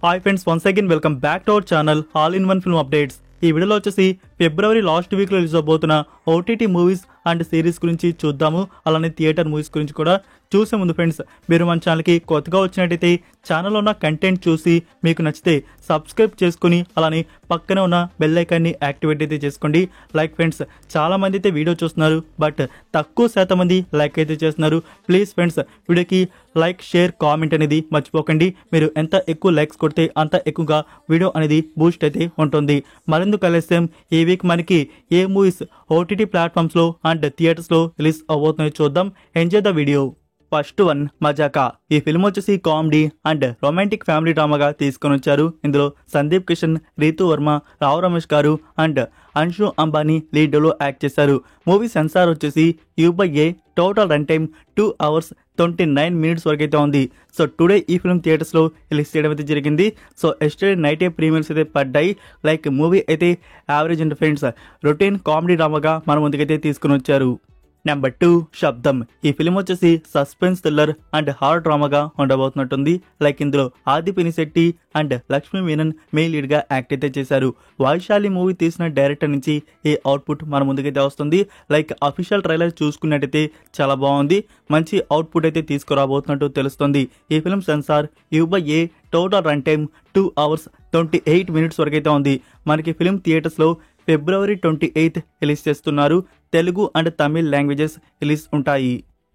Hi friends, once again welcome back to our channel all in one film updates. ఈ వీడియోలో వచ్చేసి ఫిబ్రవరి last వీక్లో రిలీజ్ అవబోతున్న ఓటీటీ మూవీస్ అండ్ సిరీస్ గురించి చూద్దాము. అలానే థియేటర్ మూవీస్ గురించి కూడా చూసే ముందు ఫ్రెండ్స్, మీరు మన ఛానల్కి కొత్తగా వచ్చినట్టయితే ఛానల్లో ఉన్న కంటెంట్ చూసి మీకు నచ్చితే సబ్స్క్రైబ్ చేసుకుని అలానే పక్కనే ఉన్న బెల్ ఐకాన్ని యాక్టివేట్ అయితే చేసుకోండి. లైక్ ఫ్రెండ్స్, చాలా మంది అయితే వీడియో చూస్తున్నారు, బట్ తక్కువ శాతం మంది లైక్ అయితే చేస్తున్నారు. ప్లీజ్ ఫ్రెండ్స్, వీడియోకి లైక్, షేర్, కామెంట్ అనేది మర్చిపోకండి. మీరు ఎంత ఎక్కువ లైక్స్ కొడితే అంత ఎక్కువగా వీడియో అనేది బూస్ట్ అయితే ఉంటుంది. మరెందుకు ఆలస్యం, ఈ వీక్ మనకి ఏ మూవీస్ ఓటీటీ ప్లాట్ఫామ్స్లో అండ్ థియేటర్స్లో రిలీజ్ అవబోతున్నాయో చూద్దాం. Enjoy the video. First one, Mazaka. ఈ ఫిల్మ్ వచ్చేసి కామెడీ అండ్ రొమాంటిక్ ఫ్యామిలీ డ్రామాగా తీసుకొని వచ్చారు. ఇందులో సందీప్ కిషన్, రీతు వర్మ, రావు రమేష్ గారు అండ్ అన్షు అంబానీ లీడ్లో యాక్ట్ చేశారు. మూవీ సెన్సార్ వచ్చేసి U/A. Total run time 2 hours 29 minutes వరకు అయితే ఉంది. సో టుడే ఈ ఫిల్మ్ థియేటర్స్లో రిలీజ్ చేయడం అయితే జరిగింది. సో ఎస్టర్డే నైటే ప్రీమియర్స్ అయితే పడ్డాయి. లైక్ మూవీ అయితే average and friends routine comedy డ్రామాగా మన ముందుకైతే తీసుకుని వచ్చారు. నెంబర్ 2, శబ్దం. ఈ ఫిలిం వచ్చేసి సస్పెన్స్ థ్రిల్లర్ అండ్ హారర్ డ్రామాగా ఉండబోతున్నట్టుంది. లైక్ ఇందులో Adi Pinisetty and Lakshmi Menon main lead గా యాక్ట్ అయితే చేశారు. వైశాలి మూవీ తీసిన డైరెక్టర్ నుంచి ఈ అవుట్పుట్ మన ముందుకైతే వస్తుంది. లైక్ అఫీషియల్ ట్రైలర్ చూసుకున్నట్టయితే చాలా బాగుంది, మంచి అవుట్పుట్ అయితే తీసుకురాబోతున్నట్టు తెలుస్తుంది. ఈ film censor U/A. Total run time 2 hours 28 minutes వరకు అయితే ఉంది. మనకి ఫిలిం థియేటర్స్ లో February 28th రిలీజ్ చేస్తున్నారు. Telugu and Tamil languages release ఉంటాయి.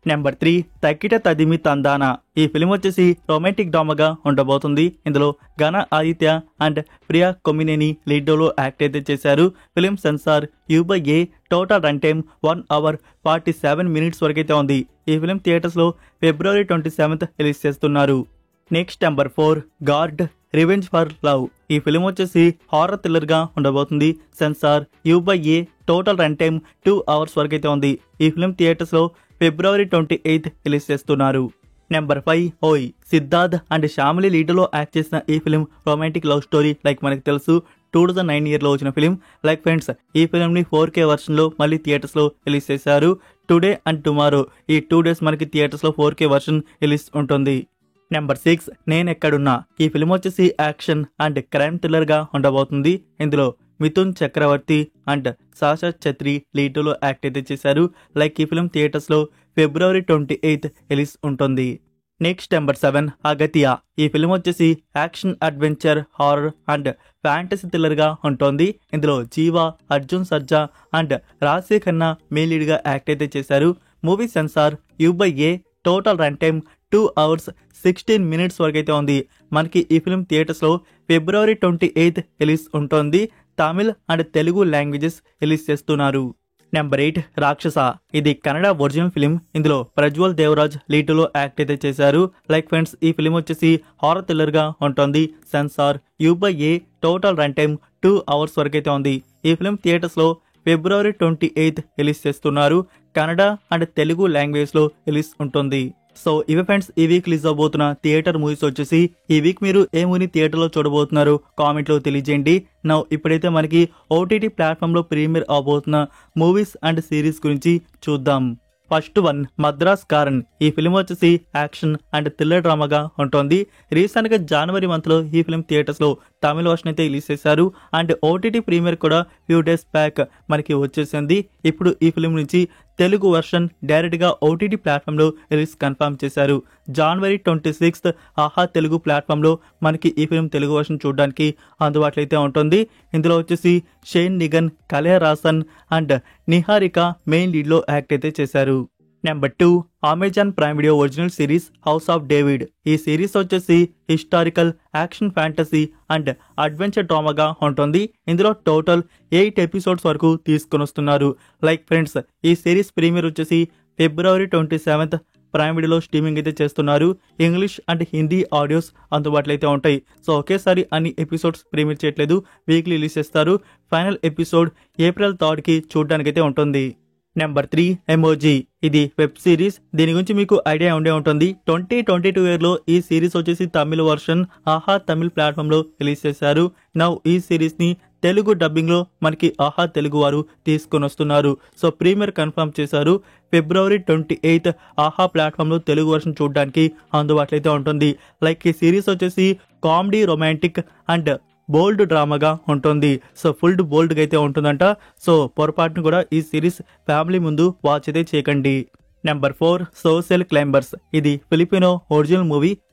నెంబర్ 3, తక్కిట తదిమి తందానా. ఈ ఫిలిం వచ్చేసి రొమాంటిక్ డ్రామాగా ఉండబోతుంది. ఇందులో ఘన ఆదిత్య అండ్ ప్రియా కొమ్మినేని లీడ్లో యాక్ట్ అయితే చేశారు. Film censor U/A. Total run time 1 hour 47 minutes వరకు అయితే ఉంది. ఈ ఫిలిం థియేటర్స్ లో February 27th రిలీజ్ చేస్తున్నారు. Next number 4, guard revenge for love. ఈ ఫిలిం వచ్చేసి హారర్ థ్రిల్లర్ గా ఉండబోతుంది. Censor U/A. Total run time 2 hours వరకు అయితే ఉంది. ఈ ఫిలిం థియేటర్స్ లో February 28th రిలీజ్ చేస్తున్నారు. నెంబర్ 5, ఓయ్. సిద్ధార్థ్ అండ్ శ్యామిలి లీడ్లో యాక్ట్ చేసిన ఈ film romantic love story. Like మనకి తెలుసు 2009 yearలో వచ్చిన ఫిలిం. లైక్ ఫ్రెండ్స్, ఈ ఫిలింని 4K వర్షన్ లో మళ్ళీ థియేటర్స్ లో రిలీజ్ చేశారు. టుడే అండ్ టుమారో ఈ 2 days మనకి థియేటర్స్ లో 4K వర్షన్ రిలీజ్ ఉంటుంది. నెంబర్ 6, నేనెక్కడున్నా. ఈ ఫిలిం వచ్చేసి యాక్షన్ అండ్ క్రైమ్ థ్రిల్లర్ గా ఉండబోతుంది. ఇందులో మిథున్ చక్రవర్తి అండ్ సాషా ఛత్రి లీడ్లో యాక్ట్ అయితే చేశారు. లైక్ ఈ ఫిలిం థియేటర్స్ లో February 28th రిలీజ్ ఉంటుంది. Next number 7, Aghathiyaa. ఈ ఫిలిం వచ్చేసి action, adventure, horror and fantasy thriller గా ఉంటుంది. ఇందులో Jiiva, Arjun Sarja and Raashi Khanna main lead గా యాక్ట్ అయితే చేశారు. Movie censor U/A. Total run time 2 hours 16 minutes వరకు అయితే ఉంది. మనకి ఈ ఫిలిం థియేటర్స్ లో February 28th రిలీజ్ ఉంటుంది. Tamil and Telugu languages release చేస్తున్నారు. నెంబర్ 8, రాక్షస. ఇది కన్నడ ఒరిజినల్ ఫిలిం. ఇందులో ప్రజ్వల్ దేవరాజ్ లీడ్లో యాక్ట్ అయితే చేశారు. లైక్ ఫ్రెండ్స్, ఈ ఫిలిం వచ్చేసి హారర్ థ్రిల్లర్ గా ఉంటుంది. Censor U/A. Total run time 2 hours వరకు అయితే ఉంది. ఈ ఫిలిం థియేటర్స్ లో February 28th రిలీజ్ చేస్తున్నారు. కన్నడ అండ్ తెలుగు లాంగ్వేజ్ లో రిలీజ్ ఉంటుంది. సో ఇవి ఫ్రెండ్స్, ఈ వీక్ రిలీజ్ అవబోతున్న థియేటర్ మూవీస్ వచ్చేసి. ఈ వీక్ మీరు ఏ మూవీని థియేటర్లో చూడబోతున్నారు కామెంట్ లో తెలియజేయండి. నౌ ఇప్పుడైతే మనకి ఓటీటీ ప్లాట్ఫామ్ లో ప్రీమియర్ అవబోతున్న మూవీస్ అండ్ సిరీస్ గురించి చూద్దాం. First one, Madraskaaran. ఈ ఫిలిం వచ్చేసి యాక్షన్ అండ్ థ్రిల్లర్ డ్రామాగా ఉంటుంది. రీసెంట్ గా January month లో ఈ ఫిలిం థియేటర్స్ లో తమిళ వర్షన్ అయితే రిలీజ్ చేశారు. అండ్ ఓటీటీ ప్రీమియర్ కూడా ఫ్యూ డేస్ బ్యాక్ మనకి వచ్చేసింది. ఇప్పుడు ఈ ఫిలిం నుంచి తెలుగు వర్షన్ డైరెక్ట్ గా ఓటీటీ ప్లాట్ఫామ్ లో రిలీజ్ కన్ఫర్మ్ చేశారు. January 26th ఆహా తెలుగు ప్లాట్ఫామ్ లో మనకి ఈ ఫిలిం తెలుగు వర్షన్ చూడడానికి అందుబాటులో అయితే ఉంటుంది. ఇందులో వచ్చేసి Shane Nigam, Kalaiyarasan and Niharika main lead లో యాక్ట్ అయితే చేశారు. Number 2, Amazon Prime Video original series House of David. ఈ సిరీస్ వచ్చేసి historical, action, fantasy and adventure డ్రామాగా ఉంటుంది. ఇందులో టోటల్ 8 episodes వరకు తీసుకొని వస్తున్నారు. లైక్ ఫ్రెండ్స్, ఈ సిరీస్ ప్రీమియర్ వచ్చేసి February 27th ప్రైమ్ వీడియోలో స్ట్రీమింగ్ అయితే చేస్తున్నారు. ఇంగ్లీష్ అండ్ హిందీ ఆడియోస్ అందుబాటులో అయితే ఉంటాయి. సో ఒకేసారి అన్ని ఎపిసోడ్స్ ప్రీమియర్ చేయట్లేదు, వీక్లీ రిలీజ్ చేస్తారు. ఫైనల్ ఎపిసోడ్ April 3rd చూడడానికి అయితే ఉంటుంది. Number 3, emoji. ఇది వెబ్ సిరీస్. దీని గురించి మీకు ఐడియా ఉండే ఉంటుంది. 2022 yearలో ఈ సిరీస్ వచ్చేసి తమిళ వర్షన్ ఆహా తమిళ్ ప్లాట్ఫామ్ లో రిలీజ్ చేశారు. నౌ ఈ సిరీస్ ని తెలుగు డబ్బింగ్ లో మనకి ఆహా తెలుగు వారు తీసుకొని వస్తున్నారు. సో ప్రీమియర్ కన్ఫర్మ్ చేశారు. February 28th ఆహా ప్లాట్ఫామ్ లో తెలుగు వర్షన్ చూడడానికి అందుబాటులో అయితే ఉంటుంది. లైక్ ఈ సిరీస్ వచ్చేసి కామెడీ, రొమాంటిక్ అండ్ బోల్డ్ డ్రామాగా ఉంటుంది. సో ఫుల్ బోల్డ్గా అయితే ఉంటుందంట. సో పొరపాటును కూడా ఈ సిరీస్ ఫ్యామిలీ ముందు వాచ్ అయితే చేయకండి. Number 4 social climbers. ఇది ఫిలిపినో ఒరిజినల్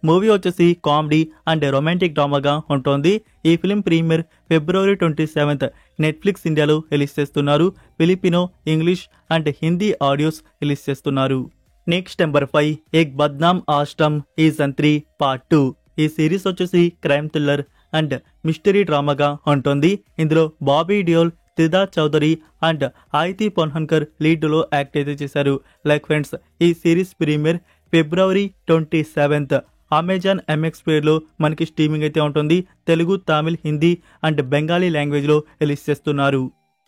మూవీ వచ్చేసి కామెడీ అండ్ రొమాంటిక్ డ్రామాగా ఉంటుంది. ఈ ఫిలిం ప్రీమియర్ ఫిబ్రవరి 27 నెట్ఫ్లిక్స్ ఇండియాలో రిలీజ్ చేస్తున్నారు. Filipino, English and Hindi audios release చేస్తున్నారు. నెక్స్ట్ నెంబర్ 5 ఏక్ బద్నామ్ ఆశ్రమ్ సీజన్ 3 పార్ట్ 2. ఈ సిరీస్ వచ్చేసి క్రైమ్ థ్రిల్లర్ అండ్ మిస్టరీ డ్రామాగా ఉంటుంది. ఇందులో బాబీ డియోల్, సిద్ధార్థ్ చౌదరి అండ్ ఆయితీ పొన్హన్కర్ లీడ్లో యాక్ట్ అయితే చేశారు. లైక్ ఫ్రెండ్స్, ఈ సిరీస్ ప్రీమియర్ ఫిబ్రవరి 27 అమెజాన్ MX ప్లేయర్లో మనకి స్ట్రీమింగ్ అయితే ఉంటుంది. తెలుగు, తమిళ్, హిందీ అండ్ బెంగాలీ లాంగ్వేజ్లో రిలీజ్ చేస్తున్నారు.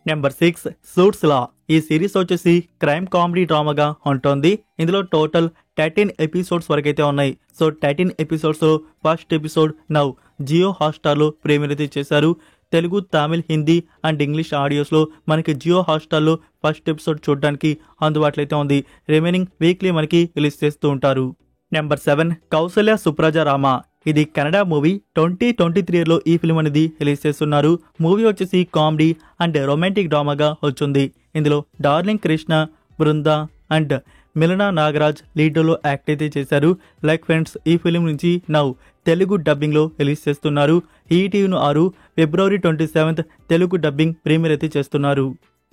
నెంబర్ 6 సూట్స్ లా. ఈ సిరీస్ వచ్చేసి క్రైమ్ కామెడీ డ్రామాగా ఉంటుంది. ఇందులో టోటల్ 13 ఎపిసోడ్స్ వరకు అయితే ఉన్నాయి. సో 13 ఎపిసోడ్స్లో ఫస్ట్ ఎపిసోడ్ నౌ జియో హాట్స్టార్లో ప్రీమియర్ అయితే చేశారు. తెలుగు, తమిళ్, హిందీ అండ్ ఇంగ్లీష్ ఆడియోస్లో మనకి జియో హాట్స్టార్లో ఫస్ట్ ఎపిసోడ్ చూడడానికి అందుబాటులో అయితే ఉంది. రిమైనింగ్ వీక్లీ మనకి రిలీజ్ చేస్తూ ఉంటారు. నెంబర్ 7 కౌసల్య సుప్రజా రామ. ఇది కన్నడ మూవీ. 2023లో ఈ ఫిల్మ్ అనేది రిలీజ్ చేస్తున్నారు. మూవీ వచ్చేసి కామెడీ అండ్ రొమాంటిక్ డ్రామాగా వచ్చింది. ఇందులో డార్లింగ్ కృష్ణ, బృంద అండ్ మిలనా నాగరాజ్ లీడ్లో యాక్ట్ అయితే చేశారు. లైక్ ఫ్రెండ్స్, ఈ ఫిలిం నుంచి నౌ తెలుగు డబ్బింగ్లో రిలీజ్ చేస్తున్నారు. ఈటీవీ 6 ఫిబ్రవరి 27 తెలుగు డబ్బింగ్ ప్రీమియర్ అయితే చేస్తున్నారు.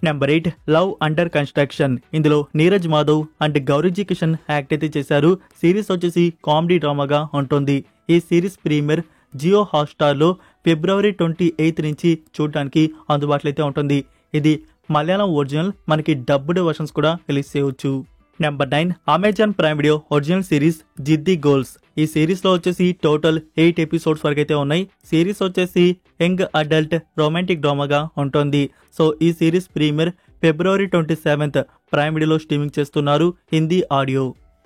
Number 8 love under construction. ఇందులో నీరజ్ మాధవ్ అండ్ గౌరీజీ కిషన్ యాక్ట్ అయితే చేశారు. సిరీస్ వచ్చేసి కామెడీ డ్రామాగా ఉంటుంది. ఈ సిరీస్ ప్రీమియర్ జియో హాట్స్టార్లో ఫిబ్రవరి 28 నుంచి చూడడానికి అందుబాటులో అయితే ఉంటుంది. ఇది మలయాళం ఒరిజినల్, మనకి డబ్బుడ్ వర్షన్స్ కూడా రిలీజ్ చేయవచ్చు. Number 9 Amazon Prime Video original series Ziddi girls. ఈ సిరీస్లో వచ్చేసి టోటల్ 8 ఎపిసోడ్స్ వరకు అయితే ఉన్నాయి. సిరీస్ వచ్చేసి యంగ్ అడల్ట్ రొమాంటిక్ డ్రామాగా ఉంటుంది. సో ఈ సిరీస్ ప్రీమియర్ ఫిబ్రవరి 27 ప్రైమ్ వీడియోలో స్ట్రీమింగ్ చేస్తున్నారు, హిందీ ఆడియో.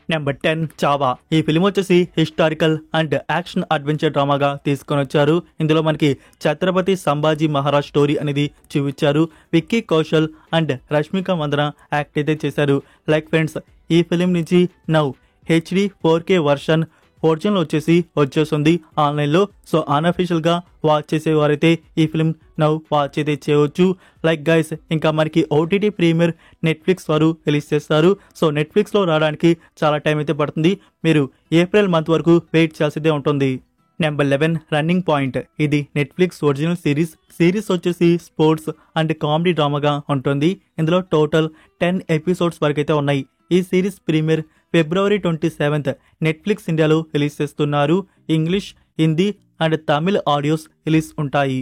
నెంబర్ 10 చావా. ఈ ఫిలిం వచ్చేసి హిస్టారికల్ అండ్ యాక్షన్ అడ్వెంచర్ డ్రామాగా తీసుకొని వచ్చారు. ఇందులో మనకి ఛత్రపతి సంభాజీ మహారాజ్ స్టోరీ అనేది చూపించారు. విక్కీ కౌశల్ అండ్ రష్మిక మందన యాక్ట్ అయితే చేశారు. లైక్ ఫ్రెండ్స్, ఈ ఫిలిం నుంచి now HD 4K version original వచ్చేస్తుంది ఆన్లైన్లో. సో అన్అఫీషియల్గా వాచ్ చేసేవారైతే ఈ ఫిలిం నౌ వాచ్ అయితే చేయవచ్చు. లైక్ గైస్, ఇంకా మనకి OTT ప్రీమియర్ నెట్ఫ్లిక్స్ వారు రిలీజ్ చేస్తారు. సో నెట్ఫ్లిక్స్లో రావడానికి చాలా టైం అయితే పడుతుంది. మీరు ఏప్రిల్ మంత్ వరకు వెయిట్ చేయాల్సిందే ఉంటుంది. Number 11 running point. ఇది నెట్ఫ్లిక్స్ ఒరిజినల్ సిరీస్ వచ్చేసి స్పోర్ట్స్ అండ్ కామెడీ డ్రామాగా ఉంటుంది. ఇందులో టోటల్ 10 ఎపిసోడ్స్ వరకు అయితే ఉన్నాయి. ఈ సిరీస్ ప్రీమియర్ ఫిబ్రవరి 27 నెట్ఫ్లిక్స్ ఇండియాలో రిలీజ్ చేస్తున్నారు. English, Hindi and Tamil audios release ఉంటాయి.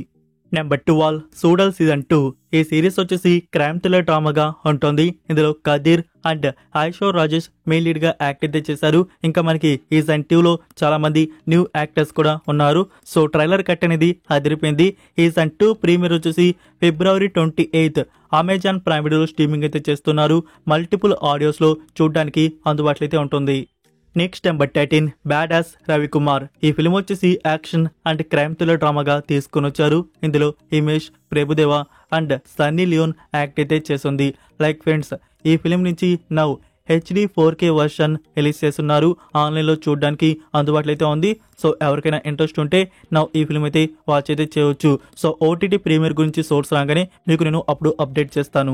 Number 12 Suzhal season 2. ఈ సిరీస్ వచ్చేసి క్రైమ్ థ్రిల్లర్ డ్రామాగా ఉంటుంది. ఇందులో Kathir and Aishwarya Rajesh main lead గా యాక్ట్ అయితే చేశారు. ఇంకా మనకి సీజన్ 2లో చాలా మంది న్యూ యాక్టర్స్ కూడా ఉన్నారు. సో ట్రైలర్ కట్ అనేది అదిరిపోయింది. సీజన్ 2 ప్రీమియర్ వచ్చేసి ఫిబ్రవరి 28 అమెజాన్ ప్రైమ్ వీడియోలో స్ట్రీమింగ్ అయితే చేస్తున్నారు. మల్టిపుల్ ఆడియోస్ లో చూడడానికి అందుబాటులో అయితే ఉంటుంది. Next number 13 bad ass Ravikumar. ఈ ఫిలిం వచ్చేసి యాక్షన్ అండ్ క్రైమ్ థ్రిల్లర్ డ్రామాగా తీసుకొని వచ్చారు. ఇందులో Himesh, Prabhudeva and Sunny Leone act అయితే చేస్తుంది. లైక్ ఫ్రెండ్స్, ఈ ఫిలిం నుంచి now HD 4K version release చేస్తున్నారు. ఆన్లైన్లో చూడడానికి అందుబాటులో అయితే ఉంది. సో ఎవరికైనా ఇంట్రెస్ట్ ఉంటే నౌ ఈ ఫిలిం అయితే వాచ్ అయితే చేయవచ్చు. సో OTT ప్రీమియర్ గురించి సోర్స్ రాగానే మీకు నేను అప్పుడు అప్డేట్ చేస్తాను.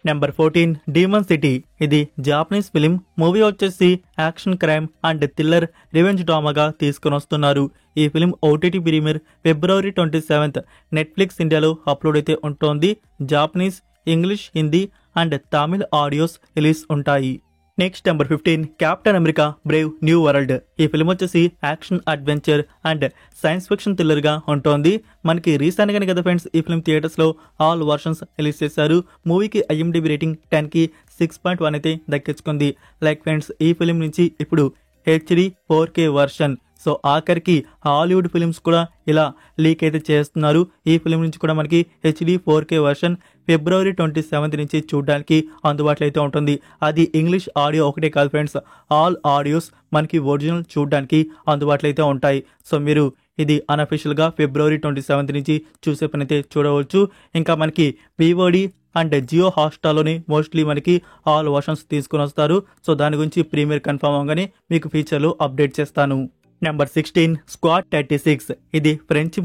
Number 14 demon city. ఇది జాపనీస్ ఫిలిం. మూవీ వచ్చేసి action, crime and thriller revenge డ్రామాగా తీసుకొని వస్తున్నారు. ఈ ఫిలిం OTT ప్రీమియర్ ఫిబ్రవరి 27 నెట్ఫ్లిక్స్ ఇండియాలో అప్లోడ్ అయితే ఉంటుంది. Japanese, English, Hindi and Tamil audios release ఉంటాయి. Next number 15 Captain America Brave New World. ఈ ఫిలిం వచ్చేసి action, adventure and science fiction thriller గా ఉంటుంది. మనకి రీసెంట్ గానే కదా ఫ్రెండ్స్ ఈ ఫిలిం థియేటర్స్ లో ఆల్ వర్షన్స్ రిలీజ్ చేశారు. మూవీకి IMDb రేటింగ్ 10కి 6.1 అయితే దక్కించుకుంది. లైక్ ఫ్రెండ్స్, ఈ ఫిలిం నుంచి ఇప్పుడు HD 4K వర్షన్. సో ఆఖరికి హాలీవుడ్ ఫిలిమ్స్ కూడా ఇలా లీక్ అయితే చేస్తున్నారు. ఈ ఫిలిం నుంచి కూడా మనకి HD 4K వర్షన్ ఫిబ్రవరి 27 నుంచి చూడడానికి అందుబాటులో అయితే ఉంటుంది. అది ఇంగ్లీష్ ఆడియో ఒకటే కాదు ఫ్రెండ్స్, ఆల్ ఆడియోస్ మనకి ఒరిజినల్ చూడడానికి అందుబాటులో అయితే ఉంటాయి. సో మీరు ఇది అన్అఫీషియల్గా ఫిబ్రవరి 27 నుంచి చూసే పని అయితే చూడవచ్చు. ఇంకా మనకి VOD అండ్ జియో హాట్స్టార్లోనే మోస్ట్లీ మనకి ఆల్ వర్షన్స్ తీసుకుని వస్తారు. సో దాని గురించి ప్రీమియర్ కన్ఫర్మ్ అవగానే మీకు ఫ్యూచర్లో అప్డేట్ చేస్తాను. Number 16 squad 36. ఇది ఫ్రెంచ్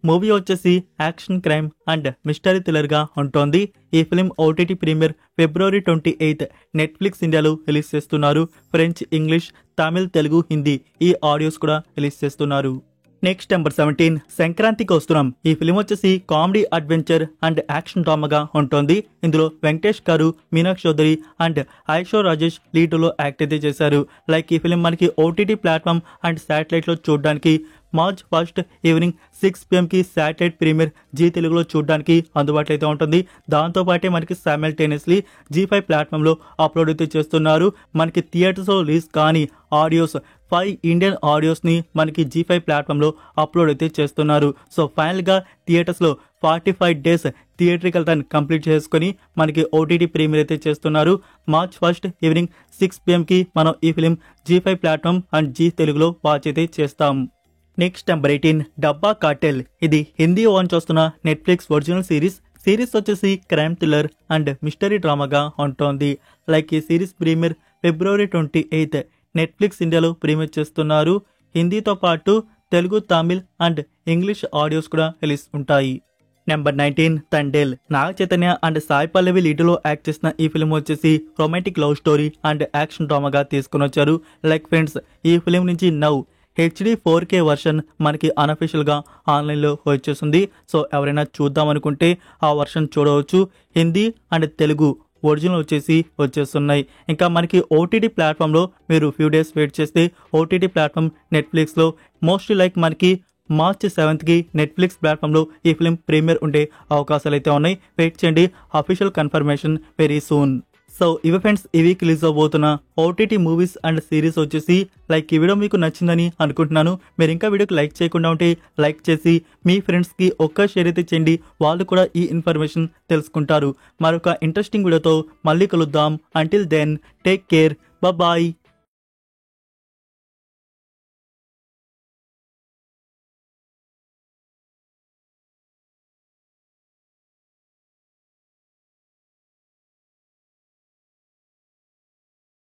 మూవీ వచ్చేసి action crime and mystery thriller గా ఉంటుంది. ఈ film OTT premiere February 28 Netflix ఇండియాలో రిలీజ్ చేస్తున్నారు. ఫ్రెంచ్, ఇంగ్లీష్, తమిళ్, తెలుగు, హిందీ ఈ ఆడియోస్ కూడా రిలీజ్ చేస్తున్నారు. నెక్స్ట్ నెంబర్ 17 సంక్రాంతికి వస్తున్నాం. ఈ ఫిలిం వచ్చేసి కామెడీ, అడ్వెంచర్ అండ్ యాక్షన్ డ్రామాగా ఉంటుంది. ఇందులో వెంకటేష్ గారు, మీనాక్షి చౌదరి అండ్ ఐశ్వర్య రాజేష్ లీడ్లో యాక్ట్ అయితే చేశారు. లైక్ ఈ ఫిలిం మనకి ఓటీటీ ప్లాట్ఫామ్ అండ్ శాటిలైట్లో చూడడానికి March 1 evening 6 PM satellite premiere Zee తెలుగులో చూడడానికి అందుబాటులో అయితే ఉంటుంది. దాంతోపాటే మనకి సైమల్టేనియస్లీ G5 ప్లాట్ఫామ్లో అప్లోడ్ అయితే చేస్తున్నారు. మనకి థియేటర్స్లో రిలీజ్ కానీ ఆడియోస్ 5 ఇండియన్ ఆడియోస్ని మనకి G5 ప్లాట్ఫామ్లో అప్లోడ్ అయితే చేస్తున్నారు. సో ఫైనల్గా థియేటర్స్లో 45 days థియేట్రికల్ రన్ కంప్లీట్ చేసుకొని మనకి ఓటీటీ ప్రీమియర్ అయితే చేస్తున్నారు. March 1 ఈవినింగ్ 6 PM మనం ఈ film G5 platform and Zee తెలుగులో వాచ్ అయితే చేస్తాం. Next number 18 Dabba cartel. ఇది హిందీ వాచ్ వస్తున్న నెట్ఫ్లిక్స్ ఒరిజినల్ సిరీస్ వచ్చేసి క్రైమ్ థ్రిల్లర్ అండ్ మిస్టరీ డ్రామాగా ఉంటుంది. లైక్ ఈ సిరీస్ ప్రీమియర్ February 28 నెట్ఫ్లిక్స్ ఇండియాలో ప్రీమియర్ చేస్తున్నారు. హిందీతో పాటు Telugu, Tamil and English audios కూడా రిలీజ్ ఉంటాయి. నెంబర్ 19 తండేల్. నాగ చైతన్య అండ్ సాయి పల్లవి లీడ్లో యాక్ట్ చేసిన ఈ ఫిలిం వచ్చేసి romantic love story and action డ్రామాగా తీసుకుని వచ్చారు. లైక్ ఫ్రెండ్స్, ఈ ఫిలిం నుంచి నౌ HD 4K వర్షన్ మనకి అన్అఫీషియల్గా ఆన్లైన్లో వచ్చేస్తుంది. సో ఎవరైనా చూద్దాం అనుకుంటే ఆ వర్షన్ చూడవచ్చు. హిందీ అండ్ తెలుగు ఒరిజినల్ వచ్చేస్తున్నాయి. ఇంకా మనకి ఓటీటీ ప్లాట్ఫామ్లో మీరు ఫ్యూ డేస్ వెయిట్ చేస్తే ఓటీటీ ప్లాట్ఫామ్ నెట్ఫ్లిక్స్లో మోస్ట్లీ లైక్ మనకి March 7 నెట్ఫ్లిక్స్ ప్లాట్ఫామ్లో ఈ ఫిలిం ప్రీమియర్ ఉండే అవకాశాలు అయితే ఉన్నాయి. వెయిట్ చేయండి, official confirmation very soon. So ఇవి ఫ్రెండ్స్, ఈ వీక్ రిలీజ్ అవబోతున్న ఓటీటీ మూవీస్ అండ్ సిరీస్ వచ్చేసి. లైక్ ఈ వీడియో మీకు నచ్చిందని అనుకుంటున్నాను. మీరు ఇంకా వీడియోకి లైక్ చేయకుండా ఉంటే లైక్ చేసి మీ ఫ్రెండ్స్కి ఒక్క షేర్ అయితే చేయండి. వాళ్ళు కూడా ఈ ఇన్ఫర్మేషన్ తెలుసుకుంటారు. మరొక ఇంట్రెస్టింగ్ వీడియోతో మళ్ళీ కలుద్దాం. Until then take care, bye.